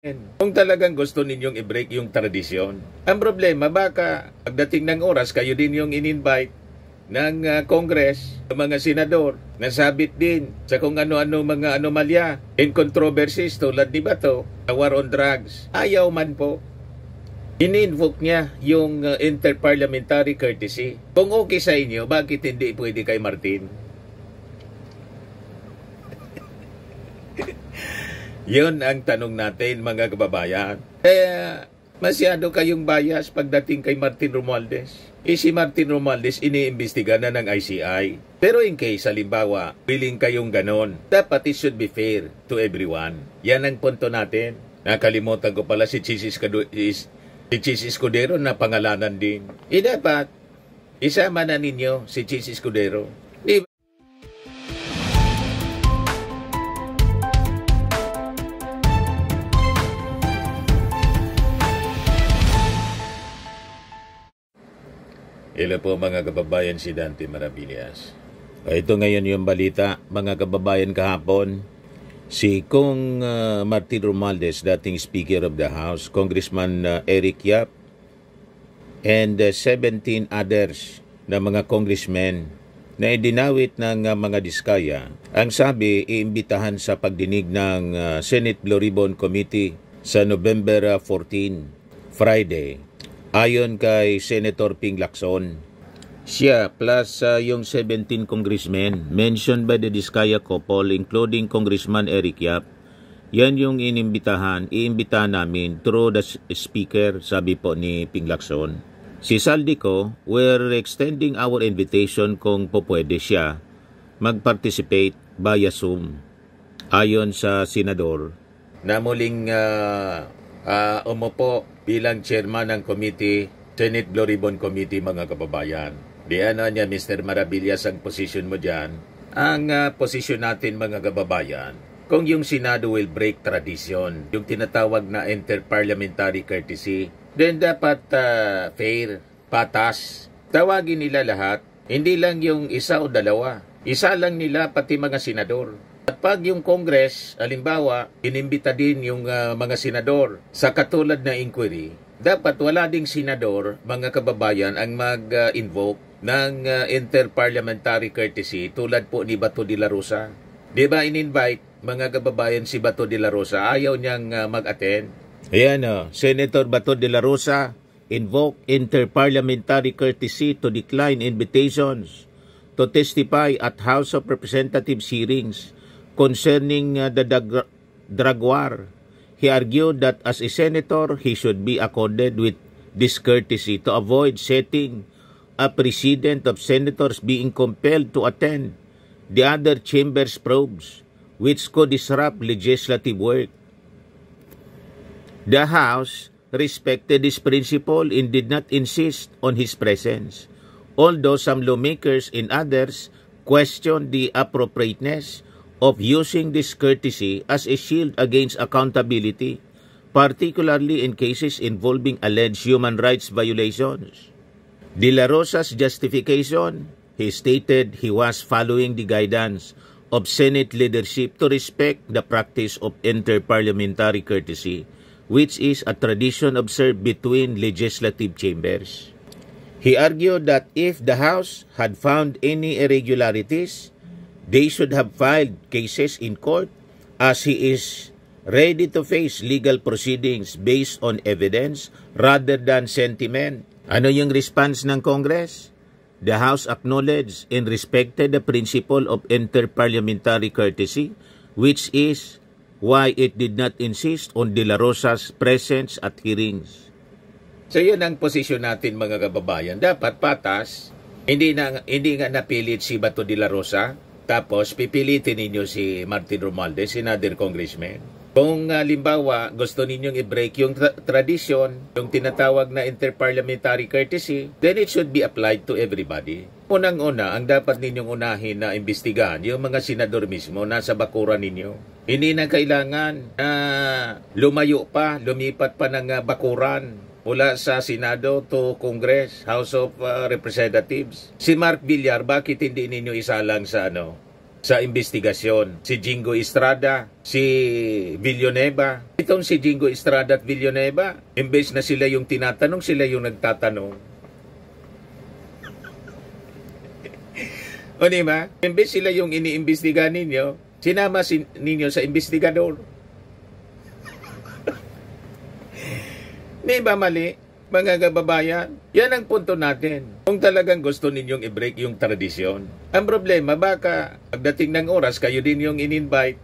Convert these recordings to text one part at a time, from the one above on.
Kung talagang gusto ninyong i-break yung tradisyon. Ang problema, baka pagdating ng oras, kayo din yung in-invite ng Congress, ng mga senador, nasabit din sa kung ano-ano mga anomalya and controversies tulad ni Bato, war on drugs. Ayaw man po. In-invoke niya yung interparliamentary courtesy. Kung okay sa inyo, bakit hindi pwede kay Martin? Yun ang tanong natin, mga kababayan. Masyado kayong bias pagdating kay Martin Romualdez. Si Martin Romualdez iniimbestiga na ng ICI. Pero in case, halimbawa, willing kayong ganon, dapat it should be fair to everyone. Yan ang punto natin. Nakalimutan ko pala si Chis Escudero na pangalanan din. Dapat, isama na ninyo si Chis Escudero. Hello po mga kababayan, si Dante Maravillas. Ito ngayon yung balita, mga kababayan, kahapon. Si Kong Martin Romualdez, dating Speaker of the House, Congressman Eric Yap, and 17 others na mga congressmen na idinawit ng mga diskaya. Ang sabi, iimbitahan sa pagdinig ng Senate Blue Ribbon Committee sa November 14, Friday. Ayon kay Senator Ping Lacson, siya plus yung 17 congressmen mentioned by the Diskaya couple including Congressman Eric Yap, yan yung iimbitahan namin through the speaker, sabi po ni Ping Lacson. Si Saldico, we're extending our invitation kung pupwede siya mag-participate via Zoom. Ayon sa senador na muling umupo bilang chairman ng committee, Senate Blue Ribbon Committee, mga kababayan. Di ano niya, Mr. Maravillas, ang position mo dyan. Ang position natin, mga kababayan, kung yung Senado will break tradition, yung tinatawag na interparliamentary courtesy, then dapat fair, patas. Tawagin nila lahat, hindi lang yung isa o dalawa. Isa lang nila, pati mga senador. At pag yung Congress, halimbawa, inimbita din yung mga senador sa katulad na inquiry, dapat wala ding senador, mga kababayan, ang mag-invoke ng interparliamentary courtesy tulad po ni Bato de la Rosa. Di ba in-invite, mga kababayan, si Bato de la Rosa? Ayaw niyang mag-attend. Ayan, Senator Bato de la Rosa invoke interparliamentary courtesy to decline invitations to testify at House of Representatives hearings concerning the drug war. He argued that as a senator, he should be accorded with this courtesy to avoid setting a precedent of senators being compelled to attend the other chamber's probes, which could disrupt legislative work. The House respected this principle and did not insist on his presence, although some lawmakers and others questioned the appropriateness of using this courtesy as a shield against accountability, particularly in cases involving alleged human rights violations. De la Rosa's justification, he stated he was following the guidance of Senate leadership to respect the practice of interparliamentary courtesy, which is a tradition observed between legislative chambers. He argued that if the House had found any irregularities, they should have filed cases in court, as he is ready to face legal proceedings based on evidence rather than sentiment. Ano yung response ng Congress? The House acknowledged and respected the principle of interparliamentary courtesy, which is why it did not insist on De La Rosa's presence at hearings. So yun ang posisyon natin, mga kababayan. Dapat patas, hindi nga napilit si Bato de la Rosa, tapos pipilitin ninyo si Martin Romualdez, another congressman. Kung limbawa gusto ninyong i-break yung tradition, yung tinatawag na interparliamentary courtesy, then it should be applied to everybody. Unang-una, ang dapat ninyong unahin na imbestigahan yung mga senador mismo nasa bakuran ninyo. Hindi na kailangan lumipat pa ng bakuran mula sa Senado to Congress, House of Representatives. Si Mark Villar, bakit hindi ninyo isalang sa sa investigasyon. Si Jingo Estrada, si Villanueva. Itong si Jingo Estrada at Villanueva, imbes na sila yung tinatanong, sila yung nagtatanong. O diba? Imbes sila yung iniimbestiga ninyo, sinama ninyo sa investigador. Di ba mali, mga kababayan? Yan ang punto natin. Kung talagang gusto ninyong i-break yung tradisyon. Ang problema, baka pagdating ng oras, kayo din yung in-invite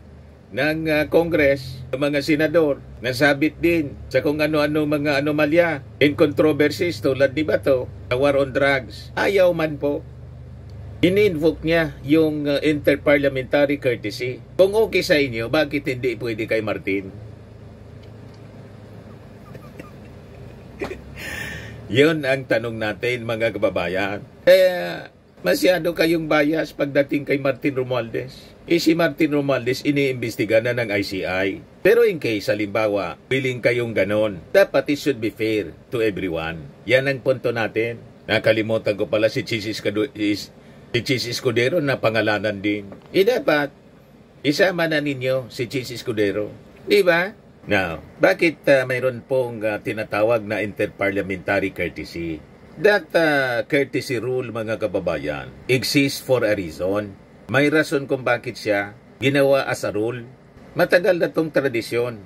ng Congress, ng mga senador, nasabit din sa kung ano-ano mga anomalya and controversies tulad ni Bato, the war on drugs. Ayaw man po. In-invoke niya yung interparliamentary courtesy. Kung okay sa inyo, bakit hindi pwede kay Martin? Yun ang tanong natin, mga kababayan. Kaya masyado kayong bias pagdating kay Martin Romualdez. Si Martin Romualdez iniimbestiga na ng ICI. Pero in case, halimbawa, willing kayong ganon, dapat it should be fair to everyone. Yan ang punto natin. Nakalimutan ko pala si Chis Escudero na pangalanan din. Dapat, isama na ninyo si Chis Escudero. Di ba? Now, bakit mayroon pong tinatawag na interparliamentary courtesy? That courtesy rule, mga kababayan, exists for a reason. May rason kung bakit siya ginawa as a rule. Matagal na tong tradisyon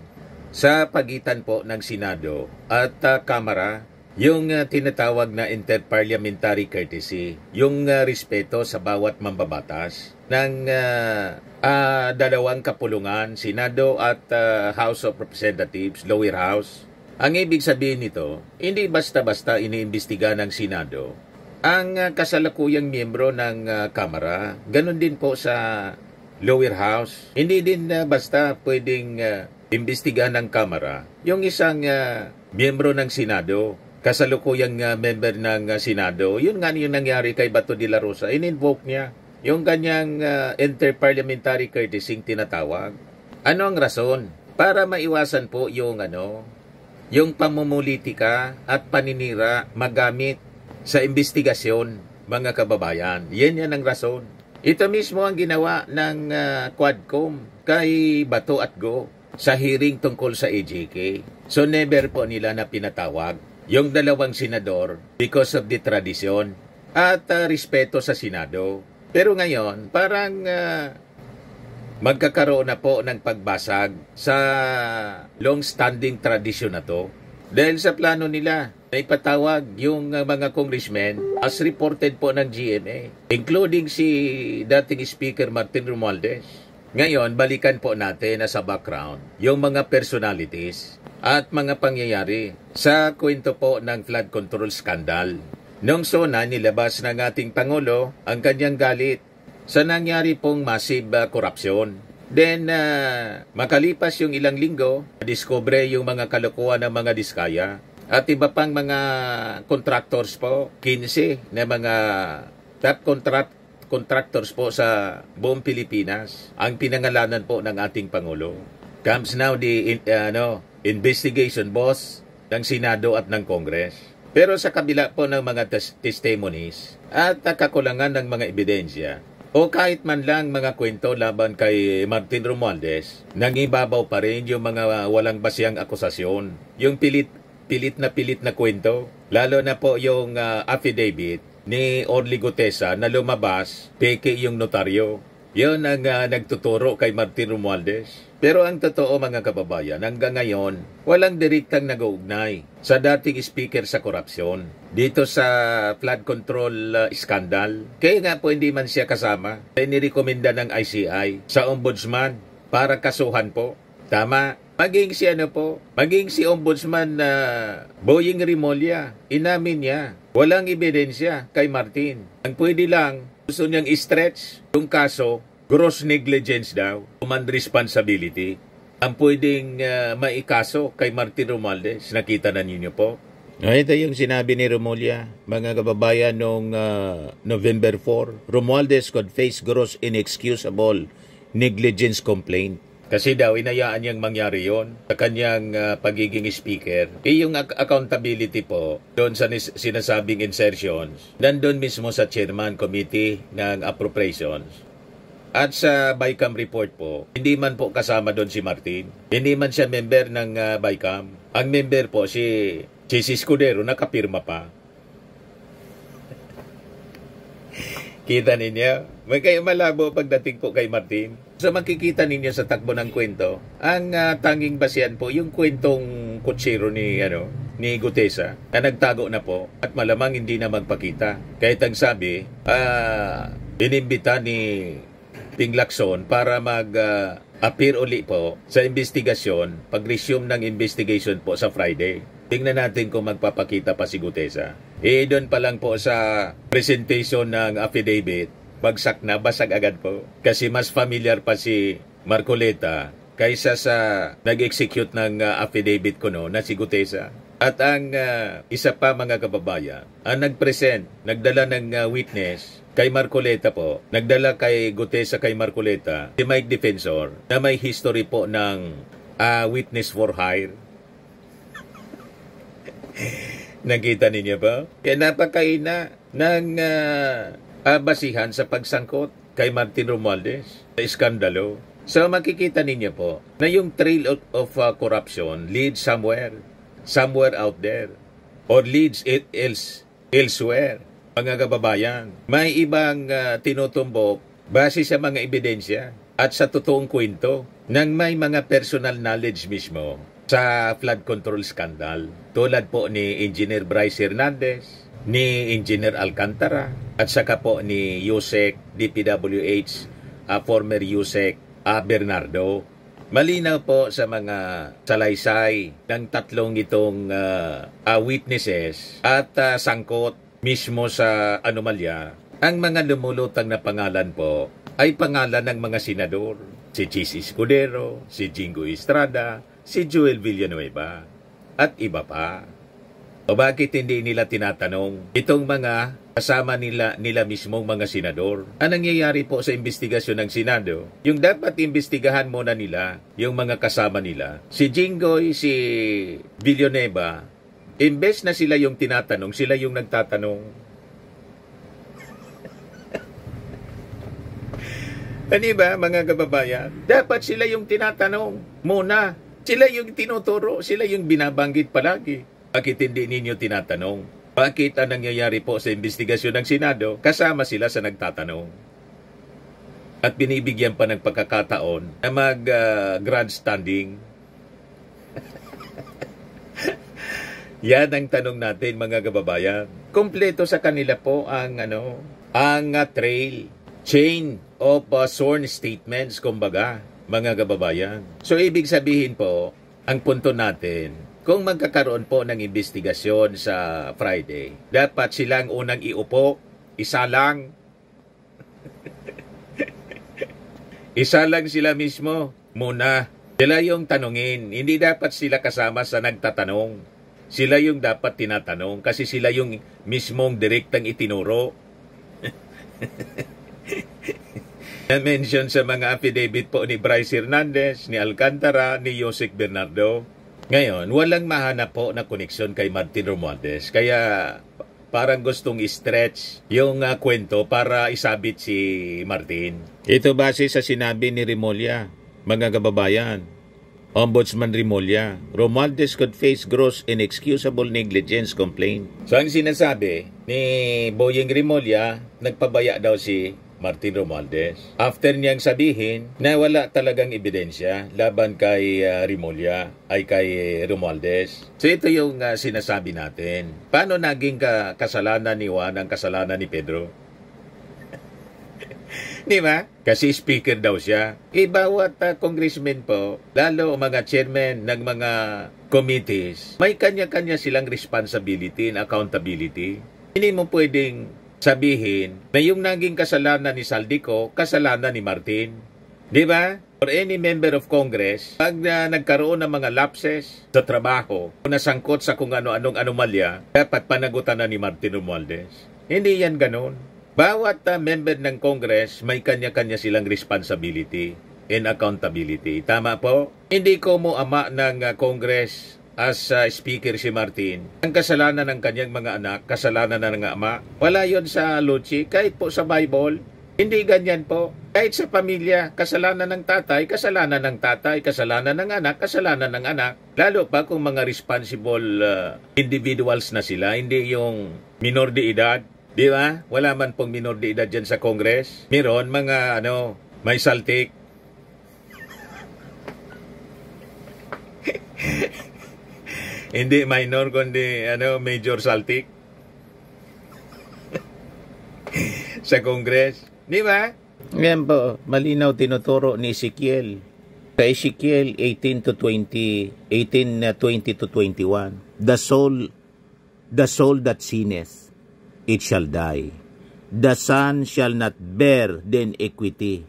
sa pagitan po ng Senado at Kamara, yung tinatawag na interparliamentary courtesy, yung respeto sa bawat mambabatas ng dalawang kapulungan, Senado at House of Representatives, Lower House. Ang ibig sabihin nito, hindi basta-basta iniimbestiga ng Senado ang kasalukuyang miyembro ng Kamara. Ganon din po sa Lower House. Hindi din basta pwedeng imbestiga ng Kamara yung isang miyembro ng Senado, kasalukuyang member ng Senado. Yun nga yung nangyari kay Bato de la Rosa. In-invoke niya yung kanyang interparliamentary courtesy tinatawag. Ano ang rason? Para maiwasan po yung yung pamumulitika at paninira magamit sa investigasyon, mga kababayan. Yan ang rason. Ito mismo ang ginawa ng Quadcom kay Bato at Go sa hearing tungkol sa AJK. So never po nila na pinatawag yung dalawang senador because of the tradition at respeto sa Senado. Pero ngayon, parang magkakaroon na po ng pagbasag sa long-standing tradition na to. Dahil sa plano nila na ipatawag yung mga congressmen as reported po ng GMA, including si dating Speaker Martin Romualdez. Ngayon, balikan po natin na sa background yung mga personalities at mga pangyayari sa kwento po ng flood control scandal. Noong SONA, nilabas ng ating Pangulo ang kanyang galit sa nangyari pong massive korupsyon. Then, makalipas yung ilang linggo, discover yung mga kalokohan ng mga diskaya at iba pang mga contractors po, 15 na mga top contractors po sa buong Pilipinas ang pinangalanan po ng ating Pangulo. Comes now the investigation boss ng Senado at ng Congress. Pero sa kabila po ng mga testimonies at kakulangan ng mga ebidensya, o kahit man lang mga kwento laban kay Martin Romualdez, nangibabaw pa rin yung mga walang basihang akusasyon. Yung pilit na kwento, lalo na po yung affidavit ni Orly Gutesa na lumabas, peke yung notaryo. Yun ang nagtuturo kay Martin Romualdez. Pero ang totoo, mga kababayan, hanggang ngayon, walang direktang nag-uugnay sa dating speaker sa korupsyon dito sa flood control scandal. Kaya nga po hindi man siya kasama. Inirekomenda ng ICI sa ombudsman para kasuhan po. Tama. Maging si ombudsman na Boying Rimulya, inamin niya, walang ebidensya kay Martin. Ang pwede lang, gusto niyang i-stretch yung kaso, gross negligence daw, human responsibility. Ang pwedeng maikaso kay Martin Romualdez. Nakita na ninyo po. Ito yung sinabi ni Rimulya, mga kababayan, noong November 4. Romualdez could face gross inexcusable negligence complaint. Kasi daw, inayaan niyang mangyari yon sa kanyang pagiging speaker. Yung accountability po, doon sa sinasabing insertions, nandun mismo sa chairman committee ng appropriations. At sa BICAM report po, hindi man po kasama doon si Martin. Hindi man siya member ng BICAM. Ang member po si Escudero, nakapirma pa. Kita ninyo? May kayo malabo pagdating po kay Martin. So makikita ninyo sa takbo ng kwento, ang tanging basihan po, yung kwentong kutsero ni Gutesa na nagtago na po at malamang hindi na magpakita. Kahit ang sabi, inimbita ni Ping Lacson para mag-appear uli po sa investigasyon, pag-resume ng investigation po sa Friday. Tingnan natin kung magpapakita pa si Gutesa. Doon pa lang po sa presentation ng affidavit, bagsak na, basag agad po. Kasi mas familiar pa si Marcoleta kaysa sa nag-execute ng affidavit ko na si Gutesa. At ang isa pa mga kababayan, ang nag-present, nagdala ng witness kay Marcoleta po, nagdala kay Gutesa kay Marcoleta, si Mike Defensor, na may history po ng witness for hire. Nakita ninyo ba? Kaya napakaina ng basihan sa pagsangkot kay Martin Romualdez sa iskandalo. So makikita ninyo po na yung trail of corruption leads somewhere out there, or leads elsewhere. Mga kababayan, may ibang tinutumbok base sa mga ebidensya at sa totoong kwento ng may mga personal knowledge mismo sa flood control scandal. Tulad po ni Engineer Bryce Hernandez, ni Engineer Alcantara, at saka po ni Yusek DPWH, former Yusek Bernardo. Malinaw po sa mga salaysay ng tatlong itong witnesses at sangkot mismo sa anomalya, ang mga lumulutang na pangalan po ay pangalan ng mga senador. Si Chis Escudero, si Jingo Estrada, si Joel Villanueva, at iba pa. O bakit hindi nila tinatanong itong mga kasama nila mismong mga senador? Ang nangyayari po sa investigasyon ng Senado, yung dapat imbestigahan muna nila, yung mga kasama nila. Si Jingoy, si Villanueva, imbes na sila yung tinatanong, sila yung nagtatanong. Ano ba, mga kababayan? Dapat sila yung tinatanong muna. Sila yung tinuturo, sila yung binabanggit palagi. Bakit hindi ninyo tinatanong? Bakit ang nangyayari po sa investigasyon ng Senado, kasama sila sa nagtatanong? At binibigyan pa ng pagkakataon na mag-grandstanding. Yan ang tanong natin, mga kababayan. Kompleto sa kanila po ang trail, chain of sworn statements, kumbaga, mga kababayan. So, ibig sabihin po, ang punto natin, kung magkakaroon po ng investigasyon sa Friday, dapat silang unang iupo, isa lang. Isa lang sila mismo muna. Sila yung tanungin. Hindi dapat sila kasama sa nagtatanong. Sila yung dapat tinatanong kasi sila yung mismong direktang itinuro. Na-mention sa mga affidavit po ni Bryce Hernandez, ni Alcantara, ni Yusek Bernardo. Ngayon, walang mahanap po na koneksyon kay Martin Romualdez. Kaya parang gustong i-stretch yung kwento para isabit si Martin. Ito base sa sinabi ni Remulla, mga kababayan. Ombudsman Remulla, Romualdez could face gross inexcusable negligence complaint. So ang sinasabi ni Boyeng Remulla, nagpabaya daw si Martin Romualdez. After niyang sabihin na wala talagang ebidensya laban kay Remulla ay kay Romualdez. So ito yung sinasabi natin. Paano naging kasalanan ni Juan ang kasalanan ni Pedro? Di ba? Kasi speaker daw siya. Bawat congressman po, lalo mga chairman ng mga committees, may kanya-kanya silang responsibility and accountability. Hindi mo pwedeng sabihin na yung naging kasalanan ni Saldico, kasalanan ni Martin. Di ba? For any member of Congress, pag nagkaroon ng mga lapses sa trabaho, nasangkot sa kung ano-anong anomalya, dapat panagutan na ni Martin Romualdez. Hindi yan ganun. Bawat member ng Congress, may kanya-kanya silang responsibility and accountability. Tama po? Hindi ko mo ama ng Congress as speaker si Martin. Ang kasalanan ng kanyang mga anak, kasalanan na ng ama, wala yon sa Luchi, kahit po sa Bible, hindi ganyan po. Kahit sa pamilya, kasalanan ng tatay, kasalanan ng tatay, kasalanan ng anak, kasalanan ng anak. Lalo pa kung mga responsible individuals na sila, hindi yung minor de edad. Di ba? Wala man pong minor de edad dyan sa Congress. Meron mga may saltik. Hindi minor, kundi major saltik. Sa Congress. Di ba? Ngayon po, malinaw tinuturo ni Ezekiel. Sa Ezekiel 18 to 20 to 21. The soul that sinneth, it shall die. The son shall not bear the iniquity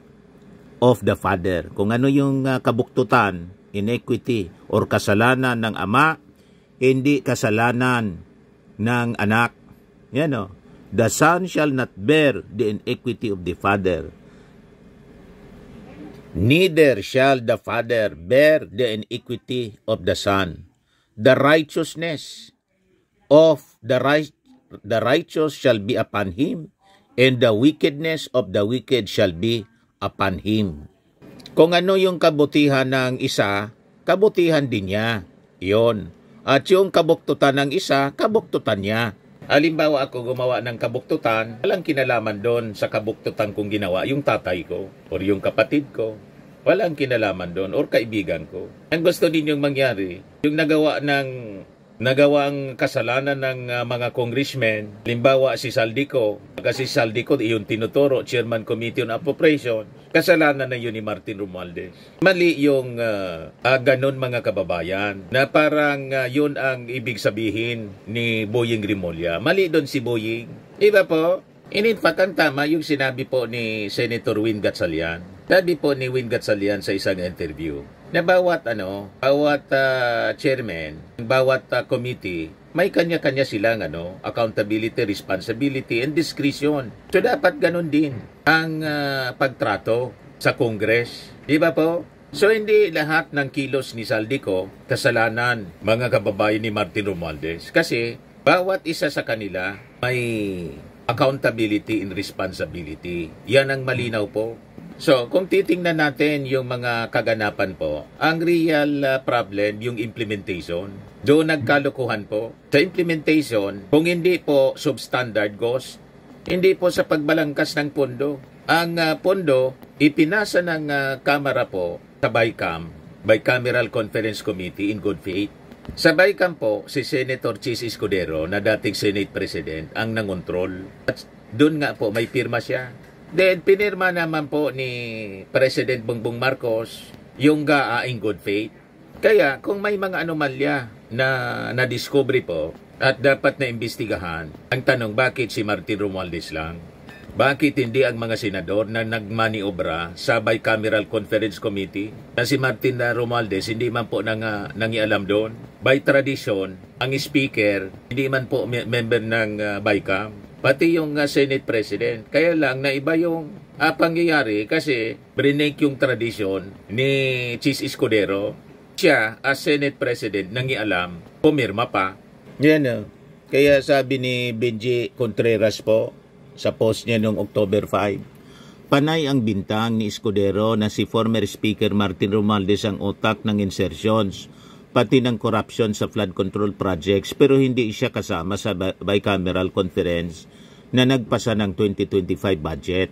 of the father. Kung ano yung kabuktutan, iniquity, or kasalanan ng ama, hindi kasalanan ng anak. Yan o. The son shall not bear the iniquity of the father. Neither shall the father bear the iniquity of the son. The righteousness of the righteous shall be upon him, and the wickedness of the wicked shall be upon him. Kung ano yung kabutihan ng isa, kabutihan din niya. Iyon. At yung kabuktutan ng isa, kabuktutan niya. Halimbawa ako gumawa ng kabuktutan, walang kinalaman doon sa kabuktutan kong ginawa yung tatay ko or yung kapatid ko. Walang kinalaman doon or kaibigan ko. Ang gusto ninyong mangyari, yung nagawang kasalanan ng mga congressmen, halimbawa si Saldico, kasi Saldico yung tinuturo, Chairman Committee on Appropriation, kasalanan na yun ni Martin Romualdez. Mali yung ganun mga kababayan, na parang yun ang ibig sabihin ni Boying Rimulya. Mali doon si Boying. Iba po, in fact, ang tama yung sinabi po ni Senator Win Gatchalian. Sabi po ni Win Gatchalian sa isang interview, na bawat chairman, bawat committee, may kanya-kanya silang accountability, responsibility, and discretion. So dapat ganun din ang pagtrato sa Congress. Di ba po? So hindi lahat ng kilos ni Saldico kasalanan mga kababayan ni Martin Romualdez. Kasi bawat isa sa kanila may accountability and responsibility. Yan ang malinaw po. So, kung titingnan natin yung mga kaganapan po, ang real problem, yung implementation, doon nagkalukuhan po. Sa implementation, kung hindi po substandard goes, hindi po sa pagbalangkas ng pondo. Ang pondo, ipinasa ng Kamara po sa BICAM, Bicameral Conference Committee in good faith. Sa BICAM po, si Senator Chis Escudero, na dating Senate President, ang nangontrol. At doon nga po, may pirma siya. Then, pinirma naman po ni President Bongbong Marcos yung GAA in good faith. Kaya, kung may mga anomalya na na-discovery po at dapat na imbestigahan, ang tanong, bakit si Martin Romualdez lang? Bakit hindi ang mga senador na nagmaniobra sa Bicameral Conference Committee na si Martin Romualdez hindi man po nangialam doon? By tradition, ang speaker hindi man po member ng BICAM. Pati yung Senate President. Kaya lang na iba yung pangyayari kasi break yung tradisyon ni Chis Escudero. Siya, as Senate President, nangialam, pumirma pa. Yan Kaya sabi ni Benji Contreras po sa post niya noong October 5, panay ang bintang ni Escudero na si former Speaker Martin Romualdez ang utak ng insertions pati ng corruption sa flood control projects, pero hindi siya kasama sa bicameral conference na nagpasa ng 2025 budget.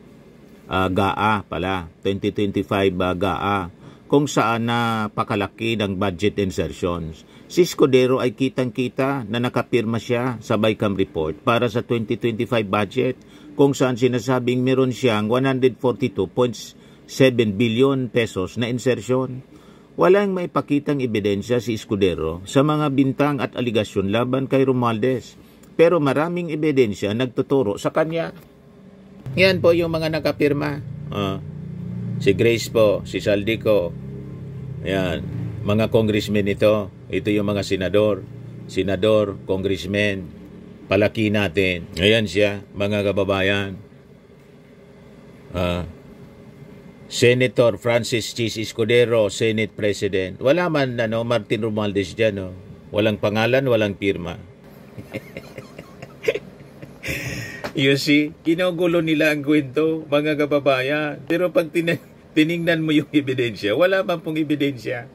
GAA pala, 2025 GAA, kung saan napakalaki ng budget insertions. Si Escudero ay kitang-kita na nakapirma siya sa BICAM report para sa 2025 budget, kung saan sinasabing meron siyang 142.7 billion pesos na insertion. Walang maipakitang ebidensya si Escudero sa mga bintang at aligasyon laban kay Romualdez. Pero maraming ebidensya nagtuturo sa kanya. Yan po yung mga nakapirma. Si Grace po, si Saldico. Yan, mga congressmen ito. Ito yung mga senador, congressmen. Palaki natin. Ayan siya, mga kababayan. Senator Francis Chis Escudero, Senate President. Wala man Martin Romualdez dyan. Walang pangalan, walang pirma. You see, kinugulo nila ang kwento, mga kababayan. Pero pag tiningnan mo yung ebidensya, wala man pong ebidensya.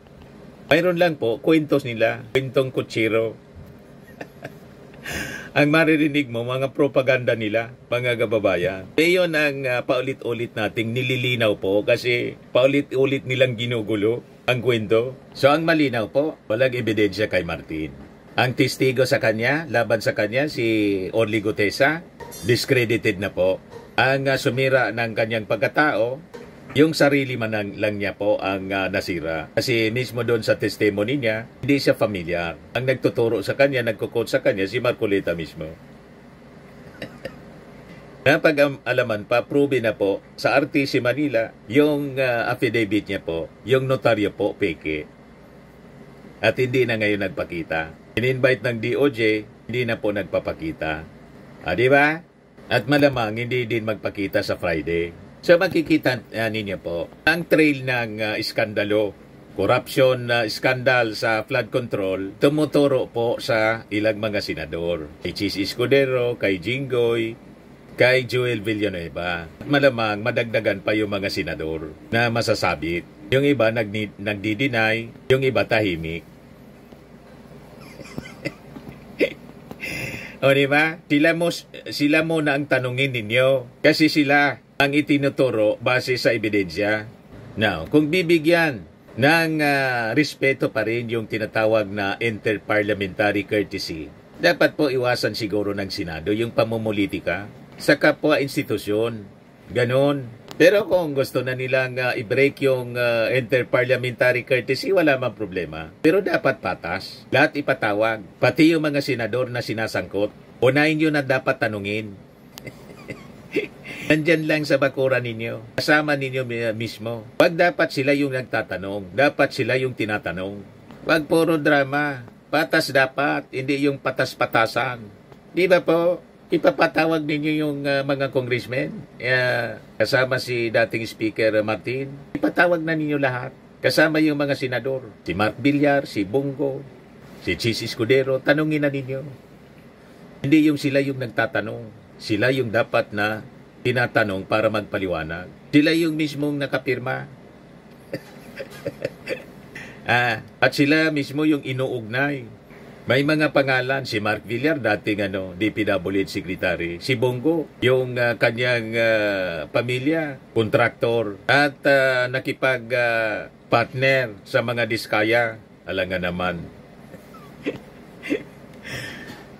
Mayroon lang po, kwentos nila, kwentong kutsiro. Ang maririnig mo, mga propaganda nila, mga kababayan. Ngayon ang paulit-ulit nating nililinaw po kasi paulit-ulit nilang ginugulo ang kwento. So ang malinaw po, walang ebidensya kay Martin. Ang testigo sa kanya, laban sa kanya, si Orly Gutesa, discredited na po. Ang sumira ng kanyang pagkatao, yung sarili man lang niya po ang nasira. Kasi mismo doon sa testimony niya, hindi siya familiar. Ang nagtuturo sa kanya, nagkukot sa kanya, si Marcoleta mismo. Napag-alaman pa, prove na po sa RTC Manila, yung affidavit niya po, yung notaryo po, peke. At hindi na ngayon nagpakita. In-invite ng DOJ, hindi na po nagpapakita. Di ba? At malamang hindi din magpakita sa Friday. So makikita ninyo po, ang trail ng iskandalo, corruption scandal sa flood control, tumuturo po sa ilang mga senador. Kay Chis Escudero, kay Jinggoy, kay Joel Villanueva. Malamang madagdagan pa yung mga senador na masasabit. Yung iba nagdi-deny, yung iba tahimik. O diba? Sila mo na ang tanungin ninyo. Kasi sila ang itinuturo base sa ebidensya. Now, kung bibigyan ng respeto pa rin yung tinatawag na interparliamentary courtesy, dapat po iwasan siguro ng Senado yung pamumulitika sa kapwa institusyon. Ganon. Pero kung gusto na nilang i-break yung interparliamentary courtesy, wala mang problema. Pero dapat patas. Lahat ipatawag. Pati yung mga senador na sinasangkot. Unahin nyo na dapat tanungin. Nandyan lang sa bakuran ninyo. Kasama ninyo mismo. Wag dapat sila yung nagtatanong. Dapat sila yung tinatanong. Wag puro drama. Patas dapat. Hindi yung patas-patasan. Di ba po? Ipapatawag ninyo yung mga congressmen. Kasama si dating Speaker Martin. Ipatawag na ninyo lahat. Kasama yung mga senador. Si Mark Villar, si Bongo, si Chis Escudero. Tanungin na ninyo. Hindi yung sila yung nagtatanong. Sila yung dapat na tinatanong para magpaliwanag. Sila yung mismong nakapirma. At sila mismo yung inuugnay. May mga pangalan, si Mark Villar, dating DPWH Secretary. Si Bongo, yung kanyang pamilya, kontraktor. At nakipag-partner sa mga diskaya. Alangan naman.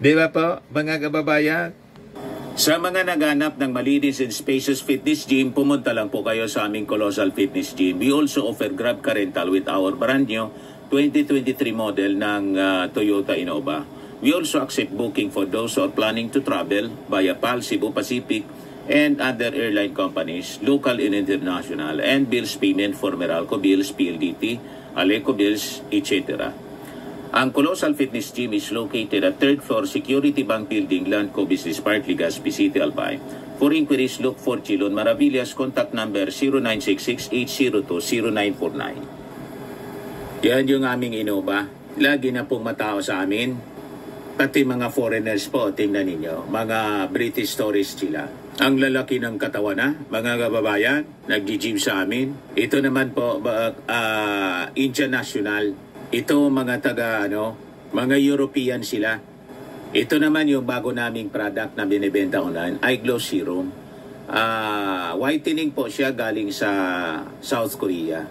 Di ba po, mga kababayan? Sa mga naghanap ng malinis and spacious fitness gym, pumunta lang po kayo sa aming Colossal Fitness Gym. We also offer Grab Car Rental with our brand new 2023 model ng Toyota Innova. We also accept booking for those who are planning to travel via PAL, Cebu Pacific, and other airline companies, local and international, and bills payment for Meralco Bills, PLDT, Aleco Bills, etc. Ang Colossal Fitness Gym is located at 3rd floor Security Bank Building, Landco Business Park, Legazpi City, Albay. For inquiries, look for Chilon Maravillas. Contact number 0966-802-0949. Yan yung aming Innova. Lagi na pong matao sa amin. Pati mga foreigners po, tingnan ninyo. Mga British tourists sila. Ang lalaki ng katawan na, mga kababayan, nag-gym sa amin. Ito naman po, Indian National. Ito mga mga European sila. Ito naman yung bago naming product na binibenta online, Eye Glow Serum. Whitening po siya galing sa South Korea.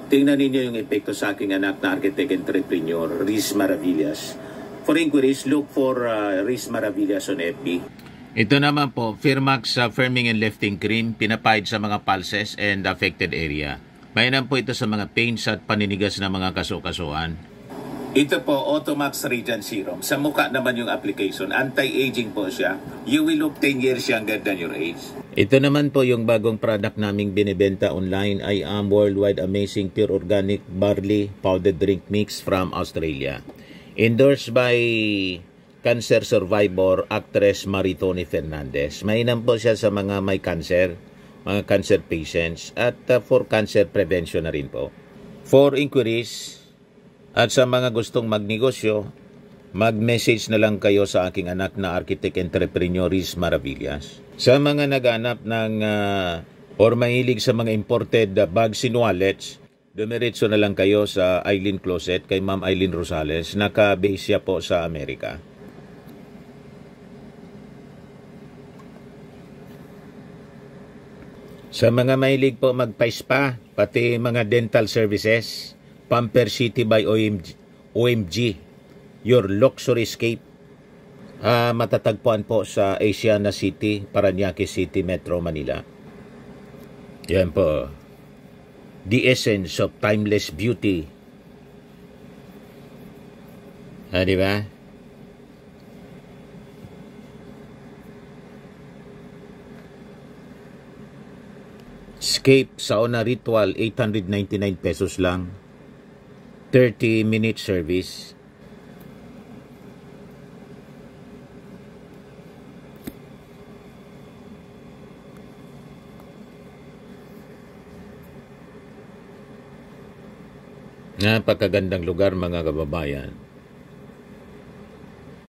Tingnan ninyo yung epekto sa aking anak na architect entrepreneur, Riz Maravillas. For inquiries, look for Riz Maravillas on FB. Ito naman po, Firmax Firming and Lifting Cream, pinapahid sa mga pulses and affected area. Mainam po ito sa mga pains at paninigas na mga kaso-kasuan. Ito po, Automax Radiant Serum. Sa mukha naman yung application. Anti-aging po siya. You will look 10 years younger than your age. Ito naman po yung bagong product naming binibenta online. I am Worldwide Amazing Pure Organic Barley Powdered Drink Mix from Australia. Endorsed by cancer survivor actress Maritoni Fernandez. Mainam po siya sa mga may cancer, mga cancer patients, at for cancer prevention na rin po. For inquiries, at sa mga gustong magnegosyo, mag-message na lang kayo sa aking anak na architect entrepreneur Riz Maravillas. Sa mga naghanap ng or mahilig sa mga imported bags and wallets, dumiretso na lang kayo sa Eileen Closet kay Ma'am Eileen Rosales. Naka-base siya po sa Amerika. Sa mga mahilig po magpa-spa, pati mga dental services, Pamper City by OMG, your luxury escape. Matatagpuan po sa Asiana City, Parañaque City, Metro Manila. Yan po. The essence of timeless beauty. Di ba? Escape sauna ritual, 899 pesos lang. 30-minute service. Napakagandang lugar mga kababayan.